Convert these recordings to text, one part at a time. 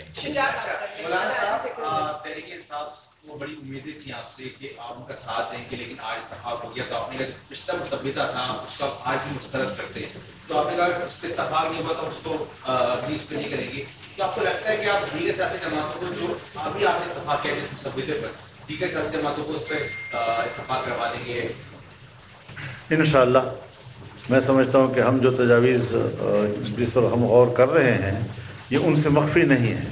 مولانا صاحب، تحریک انصاف کو بڑی امیدیں تھیں آپ سے کہ آپ ان کا ساتھ دیں گے، لیکن آج اتفاق ہو گیا تو آپ نے کہا پچھلا مصبیتا تھا اس کا آج بھی مسترد کرتے ہیں، تو آپ نے کہا اس پہ اتفاق نہیں ہوا تو اس کو ابھی اس پہ نہیں کریں گے. تو آپ کو لگتا ہے کہ آپ دیگر سیاسی جماعتوں کو جو ابھی آپ نے اتفاق کیا اس مصبیتے پر، دیگر سیاسی جماعتوں کو اس پہ اتفاق کروا دیں گے؟ انشاءاللہ میں سمجھتا ہوں کہ ہم جو تجاویز جس پر ہم غور کر رہے ہیں یہ ان سے مخفی نہیں ہے.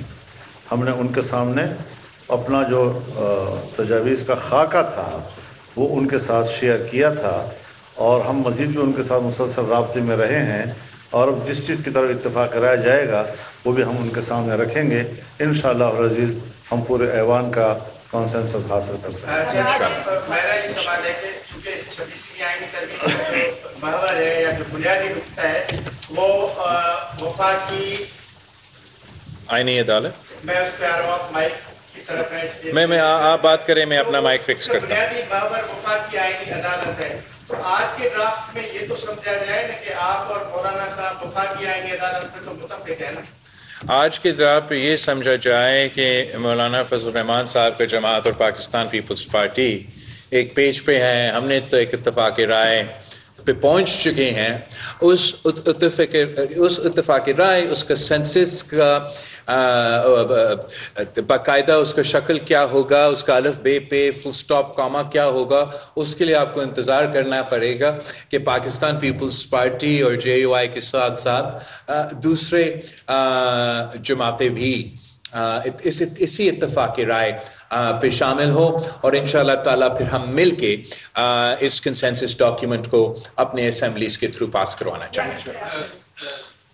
ہم نے ان کے سامنے اپنا جو تجاویز کا خاکہ تھا وہ ان کے ساتھ شیئر کیا تھا، اور ہم مزید بھی ان کے ساتھ مسلسل رابطے میں رہے ہیں، اور اب جس چیز کی طرف اتفاق کرایا جائے گا وہ بھی ہم ان کے سامنے رکھیں گے. انشاءاللہ العزیز ہم پورے ایوان کا کنسنسس حاصل کر سکیں گے. میرا یہ سوال ہے کہ چونکہ 26ویں آئینی ترمیم جو محور ہے یا جو بنیادی نقطہ ہے وہ وفاقی آئینی عدالت، میں اس پہ آ رہا ہوں مائک کی طرف ہے، میں آپ بات کریں، میں اپنا مائک فکس کرتا ہوں. بنیادی محور وفاقی آئینی عدالت ہے، تو آج کے ڈرافٹ میں یہ تو سمجھا جائے نا کہ آپ اور مولانا صاحب وفاقی آئینی عدالت پہ تو متفق ہے نا؟ آج کے ڈرافٹ پہ یہ سمجھا جائے کہ مولانا فضل الرحمان صاحب کا جماعت اور پاکستان پیپلز پارٹی ایک پیج پہ ہیں. ہم نے تو ایک اتفاق رائے پہ پہنچ چکے ہیں. اس اتفاق رائے، اس کا سینسس کا باقاعدہ اس کا شکل کیا ہوگا، اس کا الف بے پہ فل سٹاپ کاما کیا ہوگا، اس کے لیے آپ کو انتظار کرنا پڑے گا کہ پاکستان پیپلز پارٹی اور جے یو آئی کے ساتھ ساتھ دوسرے جماعتیں بھی اسی اتفاق رائے پہ شامل ہو، اور انشاءاللہ تعالیٰ پھر ہم مل کے اس کنسنسس ڈاکیومنٹ کو اپنے اسمبلیز کے تھرو پاس کروانا چاہیں گے.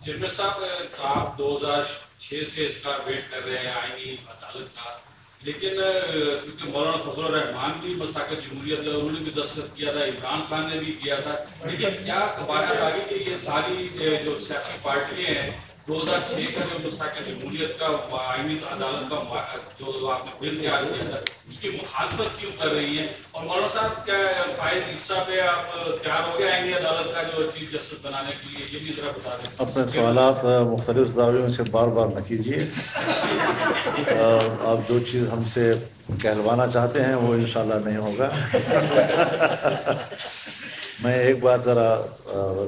چیئرمین صاحب، آپ 2006 سے اس کا ویٹ کر رہے ہیں آئینی عدالت کا، لیکن کیونکہ مولانا فضل الرحمان بھی مساک جمہوریت انہوں نے بھی دستخط کیا تھا، عمران خان نے بھی کیا تھا، لیکن کیا قباحت آ گئی کہ یہ ساری جو سیاسی پارٹیاں ہیں 2006 کا جو مساک جمہوریت کا آئینی عدالت کا جو آپ نے بل تیار کیا تھا اس کی مخالفت کیوں کر رہی ہیں؟ اور مولانا صاحب کیا فائد حصہ پہ آپ تیار ہو گئے آئینی عدالت کا جو چیف جسٹس بنانے کے لیے، یہ بھی ذرا بتا دیں. اپنے سوالات مختلف زاویوں سے بار بار نہ کیجیے. آپ جو چیز ہم سے کہلوانا چاہتے ہیں وہ انشاءاللہ نہیں ہوگا. میں ایک بات ذرا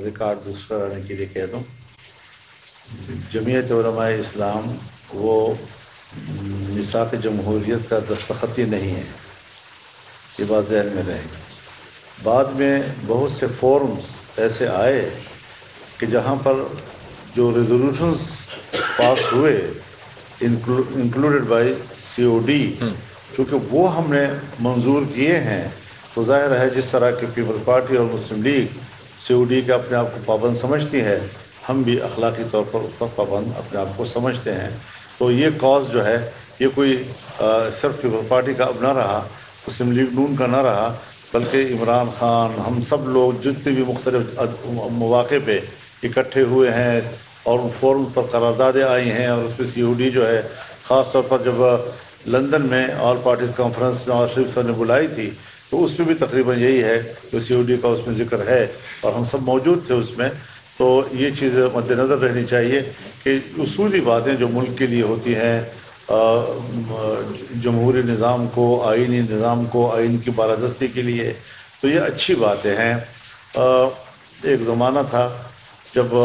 ریکارڈ درست کرانے کے لیے کہہ دوں. جمعیت علماء اسلام وہ میثاق جمہوریت کا دستخطی نہیں ہے، یہ بات ذہن میں رہے. بعد میں بہت سے فورمز ایسے آئے کہ جہاں پر جو ریزولوشنز پاس ہوئے انکلوڈڈ بائی COD، چونکہ وہ ہم نے منظور کیے ہیں، تو ظاہر ہے جس طرح کہ پیپلز پارٹی اور مسلم لیگ COD کے اپنے آپ کو پابند سمجھتی ہے، ہم بھی اخلاقی طور پر اس پر پابند اپنے آپ کو سمجھتے ہیں. تو یہ کاز جو ہے یہ کوئی صرف پیپلز پارٹی کا اب نہ رہا، مسلم لیگ نون کا نہ رہا، بلکہ عمران خان، ہم سب لوگ جتنے بھی مختلف مواقع پہ اکٹھے ہوئے ہیں اور ان فورم پر قراردادیں آئی ہیں، اور اس پہ COD جو ہے خاص طور پر جب لندن میں all parties conference Nawaz Sharif صاحب نے بلائی تھی تو اس میں بھی تقریباً یہی ہے کہ COD کا اس میں ذکر ہے اور ہم سب موجود تھے اس میں. تو یہ چیز مد نظر رہنی چاہیے کہ اصولی باتیں جو ملک کے لیے ہوتی ہیں، جمہوری نظام کو، آئینی نظام کو، آئین کی بالادستی کے لیے، تو یہ اچھی باتیں ہیں. ایک زمانہ تھا جب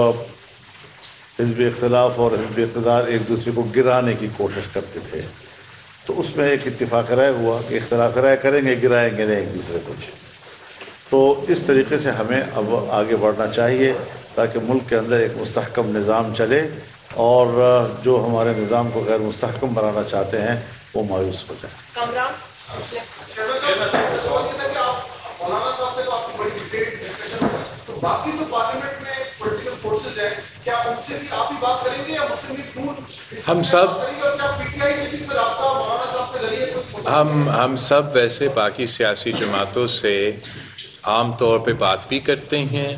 حزب اختلاف اور حزب اقتدار ایک دوسرے کو گرانے کی کوشش کرتے تھے، تو اس میں ایک اتفاق رائے ہوا کہ اختلاف رائے کریں گے، گرائیں گے نہیں ایک دوسرے کو. تو اس طریقے سے ہمیں اب آگے بڑھنا چاہیے تاکہ ملک کے اندر ایک مستحکم نظام چلے، اور جو ہمارے نظام کو غیر مستحکم بنانا چاہتے ہیں وہ مایوس ہو جائیں. باقی جو پارلیمنٹ میں پولیٹیکل فورسز ہیں کیا ان سے بھی آپ ہی بات کریں گے یا مسلم لیگ نون ہم سب ہم سب ویسے باقی سیاسی جماعتوں سے عام طور پہ بات بھی کرتے ہیں.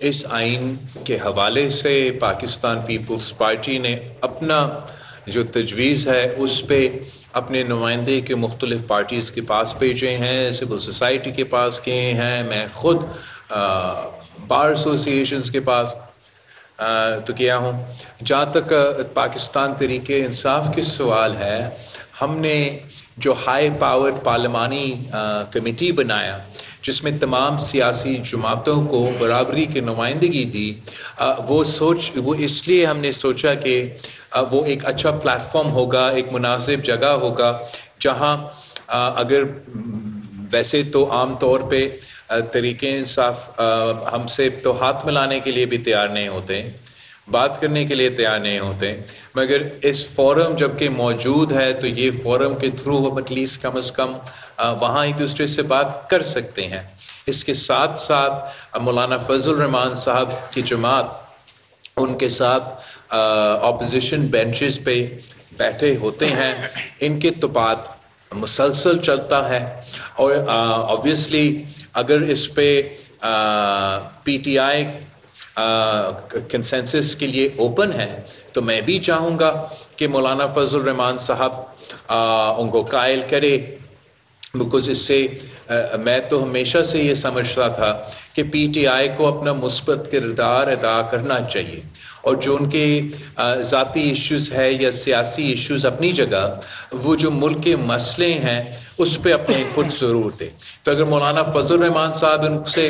اس آئین کے حوالے سے پاکستان پیپلز پارٹی نے اپنا جو تجویز ہے اس پہ اپنے نمائندے کے مختلف پارٹیز کے پاس بھیجے ہیں، سول سوسائٹی کے پاس گئے ہیں، میں خود بار ایسوسی ایشنز کے پاس تو کیا ہوں. جہاں تک پاکستان تحریک انصاف کی سوال ہے، ہم نے جو ہائی پاورڈ پارلیمانی کمیٹی بنایا جس میں تمام سیاسی جماعتوں کو برابری کی نمائندگی دی، وہ اس لیے ہم نے سوچا کہ وہ ایک اچھا پلیٹ فارم ہوگا، ایک مناسب جگہ ہوگا جہاں اگر ویسے تو عام طور پہ تحریک انصاف ہم سے تو ہاتھ ملانے کے لیے بھی تیار نہیں ہوتے، بات کرنے کے لیے تیار نہیں ہوتے، مگر اس فورم جب کہ موجود ہے تو یہ فورم کے تھرو ہم ایٹ لیسٹ کم از کم وہاں ایک دوسرے سے بات کر سکتے ہیں. اس کے ساتھ ساتھ مولانا فضل الرحمان صاحب کی جماعت ان کے ساتھ اپوزیشن بینچز پہ بیٹھے ہوتے ہیں، ان کے تو بات مسلسل چلتا ہے. اور آبویسلی اگر اس پہ پی ٹی آئی کنسنسس کے لیے اوپن ہے تو میں بھی چاہوں گا کہ مولانا فضل الرحمان صاحب ان کو قائل کرے، بیکاز اس سے میں تو ہمیشہ سے یہ سمجھتا تھا کہ پی ٹی آئی کو اپنا مثبت کردار ادا کرنا چاہیے، اور جو ان کے ذاتی ایشوز ہے یا سیاسی ایشوز اپنی جگہ، وہ جو ملک کے مسئلے ہیں اس پہ اپنے ان پٹ ضرور دیں. تو اگر مولانا فضل الرحمان صاحب ان سے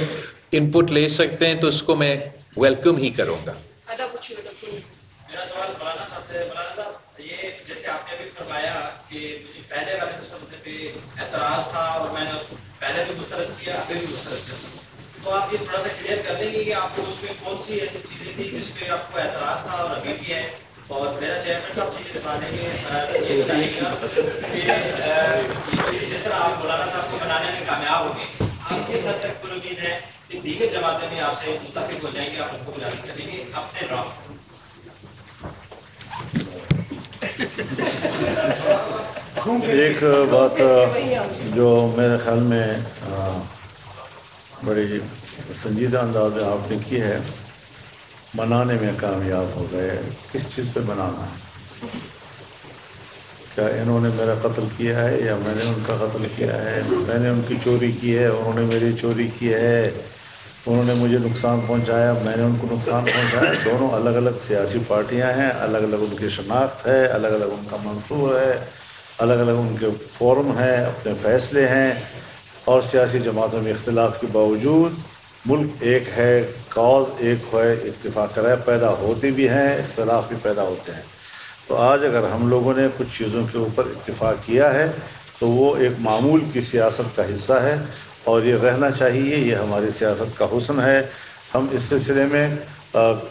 ان پٹ لے سکتے ہیں تو اس کو میں ویلکم ہی کروں گا. میرا سوال مولانا صاحب سے. مولانا صاحب، یہ جیسے آپ نے ابھی فرمایا کہ مجھے پہلے والے مسئلے پہ اعتراض تھا اور میں نے اس کو پہلے بھی مسترد کیا، ابھی بھی مسترد کرتا ہوں، تو آپ یہ تھوڑا سا کلیئر کر دیں گے کہ آپ کو اس میں کون سی ایسی چیزیں تھیں جس پہ آپ کو اعتراض تھا اور ابھی بھی ہے. اور میرا چیئرمین صاحب سے یہ سوال ہے کہ یہ بتائیے گا کہ جس طرح آپ مولانا صاحب کو بنانے میں کامیاب ہو گئے، آپ کس حد تک پر امید ہے کہ دیگر جماعتیں بھی آپ سے متفق ہو جائیں گے، آپ ان کو گزارش کریں گے اپنے ڈرافٹ؟ ایک بات جو میرے خیال میں بڑی سنجیدہ انداز میں آپ نے کی ہے، منانے میں کامیاب ہو گئے. کس چیز پہ بنانا ہے؟ کیا انہوں نے میرا قتل کیا ہے یا میں نے ان کا قتل کیا ہے؟ میں نے ان کی چوری کی ہے، انہوں نے میری چوری کی ہے. انہوں نے مجھے نقصان پہنچایا، میں نے ان کو نقصان پہنچایا. دونوں الگ الگ سیاسی پارٹیاں ہیں، الگ الگ ان کی شناخت ہے، الگ الگ ان کا منصور ہے، الگ الگ ان کے فورم ہیں، اپنے فیصلے ہیں. اور سیاسی جماعتوں میں اختلاف کے باوجود ملک ایک ہے، کاز ایک ہے، اتفاق رائے پیدا ہوتے بھی ہیں، اختلاف بھی پیدا ہوتے ہیں. تو آج اگر ہم لوگوں نے کچھ چیزوں کے اوپر اتفاق کیا ہے تو وہ ایک معمول کی سیاست کا حصہ ہے، اور یہ رہنا چاہیے. یہ ہماری سیاست کا حسن ہے. ہم اس سلسلے میں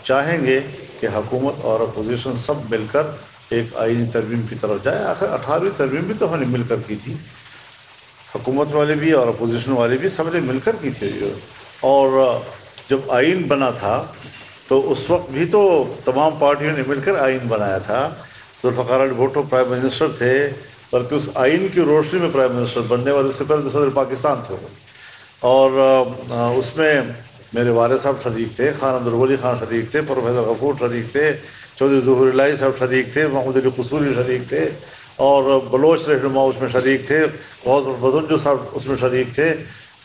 چاہیں گے کہ حکومت اور اپوزیشن سب مل کر ایک آئینی ترمیم کی طرف جائے. آخر 18ویں ترمیم بھی تو ہم نے مل کر کی تھی، حکومت والے بھی اور اپوزیشن والے بھی سب نے مل کر کی تھی. اور جب آئین بنا تھا تو اس وقت بھی تو تمام پارٹیوں نے مل کر آئین بنایا تھا. ذوالفقار علی بھٹو پرائم منسٹر تھے، بلکہ اس آئین کی روشنی میں پرائم منسٹر بننے والے سے پہلے صدر پاکستان تھے. اور اس میں میرے والد صاحب شریک تھے، خان عبدالولی خان شریک تھے، پروفیسر غفور شریک تھے، چودھری ظہور الہی صاحب شریک تھے، محمود علی قصوری شریک تھے، اور بلوچ رہنما اس میں شریک تھے، بہت بدنجو صاحب اس میں شریک تھے.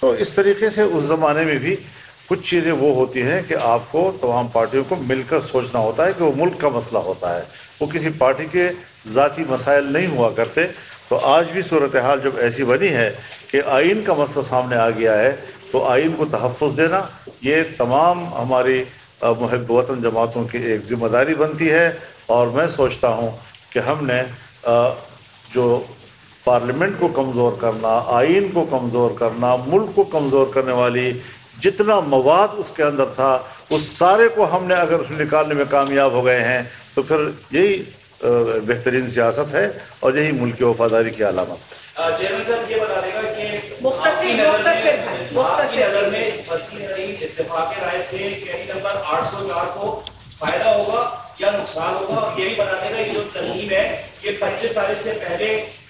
تو اس طریقے سے اس زمانے میں بھی کچھ چیزیں وہ ہوتی ہیں کہ آپ کو تمام پارٹیوں کو مل کر سوچنا ہوتا ہے کہ وہ ملک کا مسئلہ ہوتا ہے، وہ کسی پارٹی کے ذاتی مسائل نہیں ہوا کرتے. تو آج بھی صورتحال جب ایسی بنی ہے کہ آئین کا مسئلہ سامنے آ گیا ہے تو آئین کو تحفظ دینا یہ تمام ہماری محب وطن جماعتوں کی ایک ذمہ داری بنتی ہے. اور میں سوچتا ہوں کہ ہم نے جو پارلیمنٹ کو کمزور کرنا، آئین کو کمزور کرنا، ملک کو کمزور کرنے والی جتنا مواد اس کے اندر تھا اس سارے کو ہم نے اگر نکالنے میں کامیاب ہو گئے ہیں تو پھر یہی بہترین سیاست ہے اور یہی ملک کی وفاداری کی علامت ہے. چیئرمین صاحب یہ بتا دے گا کہ مختصر نظر میں وسیع ترین اتفاق رائے سے کیری نمبر 804 کو فائدہ ہوگا یا نقصان ہوگا؟ اور یہ بھی بتا دے گا یہ جو ترمیم ہے یہ 25 تاریخ سے پہلے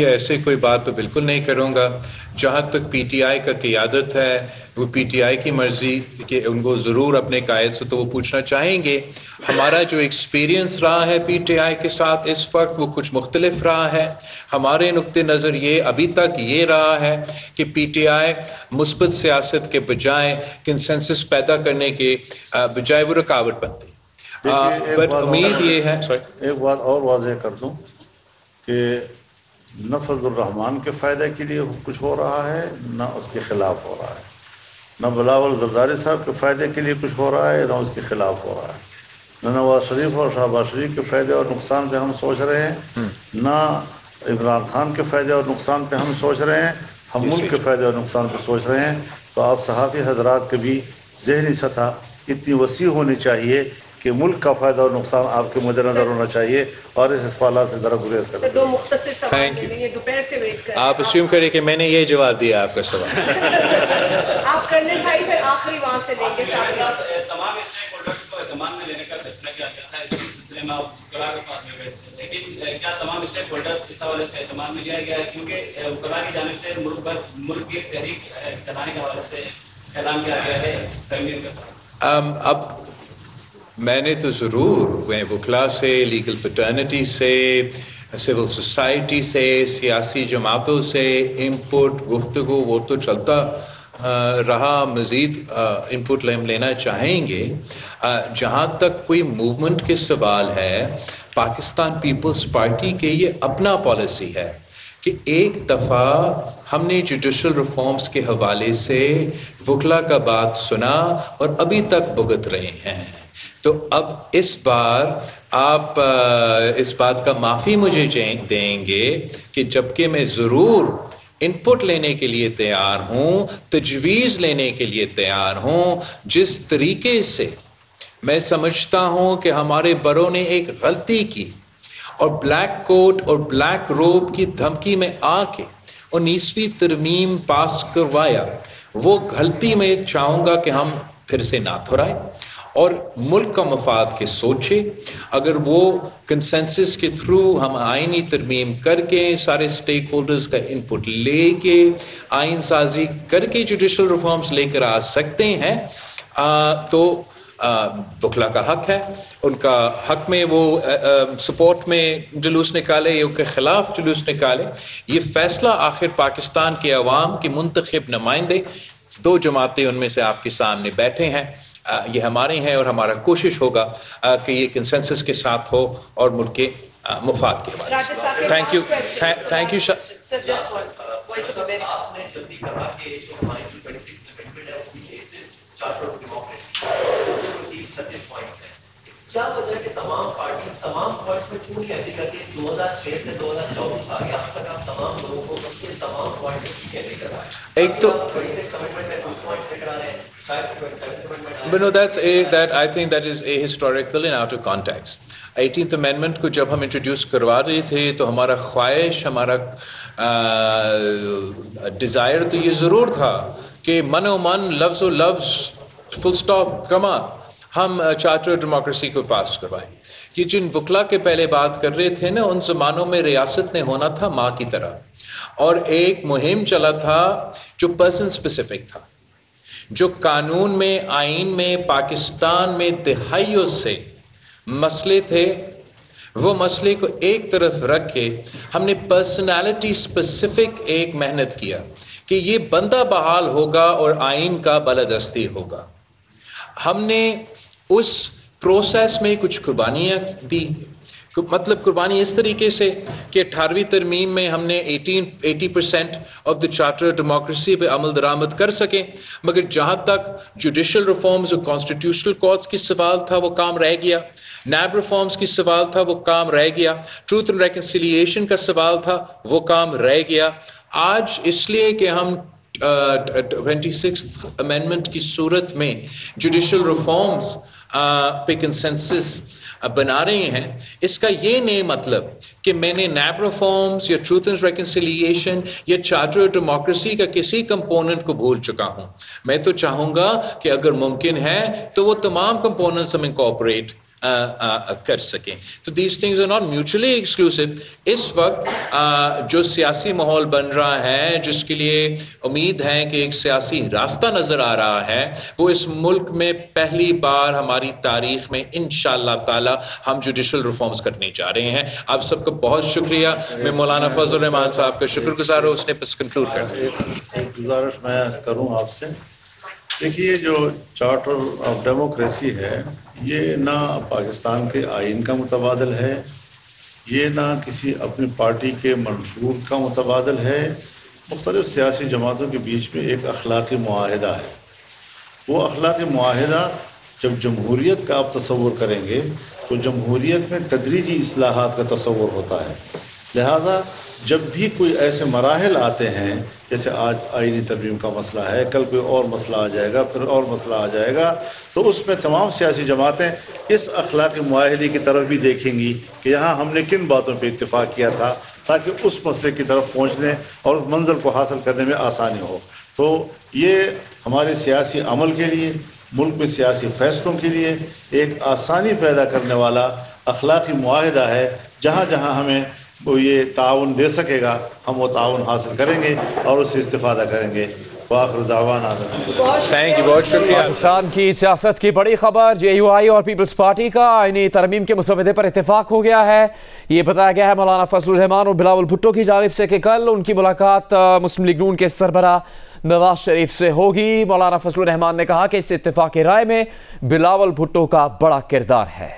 یا ایسے کوئی بات تو بالکل نہیں کروں گا. جہاں تک پی ٹی آئی کا قیادت ہے وہ پی ٹی آئی کی مرضی کہ ان کو ضرور اپنے قائد سے تو وہ پوچھنا چاہیں گے. ہمارا جو ایکسپیرینس رہا ہے پی ٹی آئی کے ساتھ اس وقت وہ کچھ مختلف رہا ہے. ہمارے نقطہ نظر یہ ابھی تک یہ رہا ہے کہ پی ٹی آئی مثبت سیاست کے بجائے کنسنسس پیدا کرنے کے بجائے وہ رکاوٹ بنتی. بٹ امید یہ ہے ایک بات اور واضح کر دوں کہ نہ فضل الرحمان کے فائدے کے لیے کچھ ہو رہا ہے نہ اس کے خلاف ہو رہا ہے، نہ بلاول زرداری صاحب کے فائدے کے لیے کچھ ہو رہا ہے نہ اس کے خلاف ہو رہا ہے، نہ نواز شریف اور شہباز شریف کے فائدے اور نقصان پہ ہم سوچ رہے ہیں، نہ عمران خان کے فائدے اور نقصان پہ ہم سوچ رہے ہیں، ہم ملک کے فائدے اور نقصان پہ سوچ رہے ہیں. تو آپ صحافی حضرات کے بھی ذہنی سطح اتنی وسیع ہونی چاہیے کہ ملک کا فائدہ اور نقصان آپ کے مد نظر ہونا چاہیے اور اس سوالات سے ذرا گریز کریں. دو مختصر سوال Thank you. لیں گے، دوپہر سے ویٹ کر آپ اسیوم کریں کہ میں نے یہ جواب دیا آپ کا سوال. آپ کرنل بھائی پھر آخری وہاں سے لیں گے. تمام اسٹیک ہولڈرز کو اعتماد میں لینے کا فیصلہ کیا گیا تھا، اس سلسلے میں آپ وکلاء کے پاس میں گئے تھے، لیکن کیا تمام اسٹیک ہولڈرز اس حوالے سے اعتماد میں لیا گیا ہے؟ کیونکہ وکلاء کی جانب سے ملک کی تحریک چلانے کے حوالے سے اعلان کیا گیا ہے تنظیم کے طرف. اب میں نے تو ضرور وکلاء سے، لیگل فٹرنیٹی سے، سول سوسائٹی سے، سیاسی جماعتوں سے انپٹ گفتگو وہ تو چلتا رہا، مزید انپٹ لینا چاہیں گے. جہاں تک کوئی موومنٹ کے سوال ہے، پاکستان پیپلز پارٹی کے یہ اپنا پالیسی ہے کہ ایک دفعہ ہم نے جوڈیشل ریفارمز کے حوالے سے وکلاء کا بات سنا اور ابھی تک بھگت رہے ہیں. تو اب اس بار آپ اس بات کا معافی مجھے دیں گے کہ جبکہ میں ضرور انپٹ لینے کے لیے تیار ہوں، تجویز لینے کے لیے تیار ہوں، جس طریقے سے میں سمجھتا ہوں کہ ہمارے بڑوں نے ایک غلطی کی اور بلیک کوٹ اور بلیک روب کی دھمکی میں آ کے 19ویں ترمیم پاس کروایا، وہ غلطی میں چاہوں گا کہ ہم پھر سے نہ دہرائیں اور ملک کا مفاد کے سوچے. اگر وہ کنسنسس کے تھرو ہم آئینی ترمیم کر کے سارے سٹیک ہولڈرز کا انپٹ لے کے آئین سازی کر کے جوڈیشل ریفارمز لے کر آ سکتے ہیں تو وکلاء کا حق ہے. ان کا حق میں وہ سپورٹ میں جلوس نکالے یا ان کے خلاف جلوس نکالے. یہ فیصلہ آخر پاکستان کے عوام کے منتخب نمائندے 2 جماعتیں ان میں سے آپ کے سامنے بیٹھے ہیں، یہ ہمارے ہیں اور ہمارا کوشش ہوگا کہ یہ کنسنسس کے ساتھ ہو اور ملک کے مفاد کے حوالے سے. Thank you. آپ نے جلدی کہا کہ جو ہماری 26 امینڈمنٹ ہے اس کی basis charter of democracy 30-36 points ہیں. کیا وجہ ہے کہ تمام پارٹیز تمام پوائنٹس میں کیوں نہیں ایگری کرتی؟ 2006 سے 2024 آ گیا، اب تک آپ تمام لوگوں کو اس کے تمام پوائنٹس میں کیوں ایگری کر رہا ہے؟ ایک تو 26 امینڈمنٹ میں کچھ پوائنٹس لے کر آ رہے ہیں، But no, I think that is ahistorical and out of context. 18th Amendment کو جب ہم انٹروڈیوس کروا رہے تھے تو ہمارا خواہش، ہمارا ڈیزائر تو یہ ضرور تھا کہ من و من، لفظ و لفظ، فل سٹاپ، کما ہم چارٹر ڈیموکریسی کو پاس کروائیں. یہ جن وکلاء کے پہلے بات کر رہے تھے نا، ان زمانوں میں ریاست نے ہونا تھا ماں کی طرح، اور ایک مہم چلا تھا جو پرسن اسپیسیفک تھا، جو قانون میں، آئین میں، پاکستان میں دہائیوں سے مسئلے تھے. وہ مسئلے کو ایک طرف رکھ کے ہم نے پرسنالٹی اسپیسیفک ایک محنت کیا کہ یہ بندہ بحال ہوگا اور آئین کا بالادستی ہوگا. ہم نے اس پروسیس میں کچھ قربانیاں دی. مطلب قربانی اس طریقے سے کہ 18ویں ترمیم میں ہم نے 80% آف دا چارٹر ڈیموکریسی پہ عمل درآمد کر سکیں، مگر جہاں تک جوڈیشل ریفارمز اور کانسٹیٹیوشنل کورٹس کی سوال تھا وہ کام رہ گیا، نیب ریفارمز کی سوال تھا وہ کام رہ گیا، ٹروتھ اینڈ ریکنسیلیشن کا سوال تھا وہ کام رہ گیا. آج اس لیے کہ ہم 26th امینڈمنٹ کی صورت میں جوڈیشل ریفارمز پہ کنسنسس بنا رہے ہیں، اس کا یہ نہیں مطلب کہ میں نے نیب ریفارمز یا ٹروتھ اینڈ ریکنسیلیشن یا چارٹر ڈیموکریسی کا کسی کمپوننٹ کو بھول چکا ہوں. میں تو چاہوں گا کہ اگر ممکن ہے تو وہ تمام کمپوننٹس ہم انکارپوریٹ کر سکیں. تو these things are not mutually exclusive. اس وقت جو سیاسی ماحول بن رہا ہے جس کے لیے امید ہے کہ ایک سیاسی راستہ نظر آ رہا ہے، وہ اس ملک میں پہلی بار ہماری تاریخ میں انشاءاللہ تعالی ہم جوڈیشل ریفارمز کرنے جا رہے ہیں. آپ سب کا بہت شکریہ. میں مولانا فضل الرحمان صاحب کا شکر گزار ہوں. اس نے بس کنکلوڈ کرنا. ایک گزارش میں کروں آپ سے. دیکھیے جو چارٹر آف ڈیموکریسی ہے یہ نہ پاکستان کے آئین کا متبادل ہے، یہ نہ کسی اپنی پارٹی کے منشور کا متبادل ہے. مختلف سیاسی جماعتوں کے بیچ میں ایک اخلاقی معاہدہ ہے. وہ اخلاقی معاہدہ جب جمہوریت کا آپ تصور کریں گے تو جمہوریت میں تدریجی اصلاحات کا تصور ہوتا ہے. لہذا جب بھی کوئی ایسے مراحل آتے ہیں جیسے آج آئینی ترمیم کا مسئلہ ہے، کل کوئی اور مسئلہ آ جائے گا، پھر اور مسئلہ آ جائے گا، تو اس میں تمام سیاسی جماعتیں اس اخلاقی معاہدے کی طرف بھی دیکھیں گی کہ یہاں ہم نے کن باتوں پہ اتفاق کیا تھا تاکہ اس مسئلے کی طرف پہنچنے اور منزل کو حاصل کرنے میں آسانی ہو. تو یہ ہمارے سیاسی عمل کے لیے، ملک میں سیاسی فیصلوں کے لیے ایک آسانی پیدا کرنے والا اخلاقی معاہدہ ہے. جہاں جہاں ہمیں وہ یہ تعاون دے سکے گا ہم وہ تعاون حاصل کریں گے اور اس سے استفادہ کریں گے. وآخر دعوانا تھینک یو. بہت شکریہ. پاکستان کی سیاست کی بڑی خبر، جے یو آئی اور پیپلز پارٹی کا آئینی ترمیم کے مسودے پر اتفاق ہو گیا ہے. یہ بتایا گیا ہے مولانا فضل الرحمان اور بلاول بھٹو کی جانب سے کہ کل ان کی ملاقات مسلم لیگ نون کے سربراہ نواز شریف سے ہوگی. مولانا فضل الرحمان نے کہا کہ اس اتفاق رائے میں بلاول بھٹو کا بڑا کردار ہے.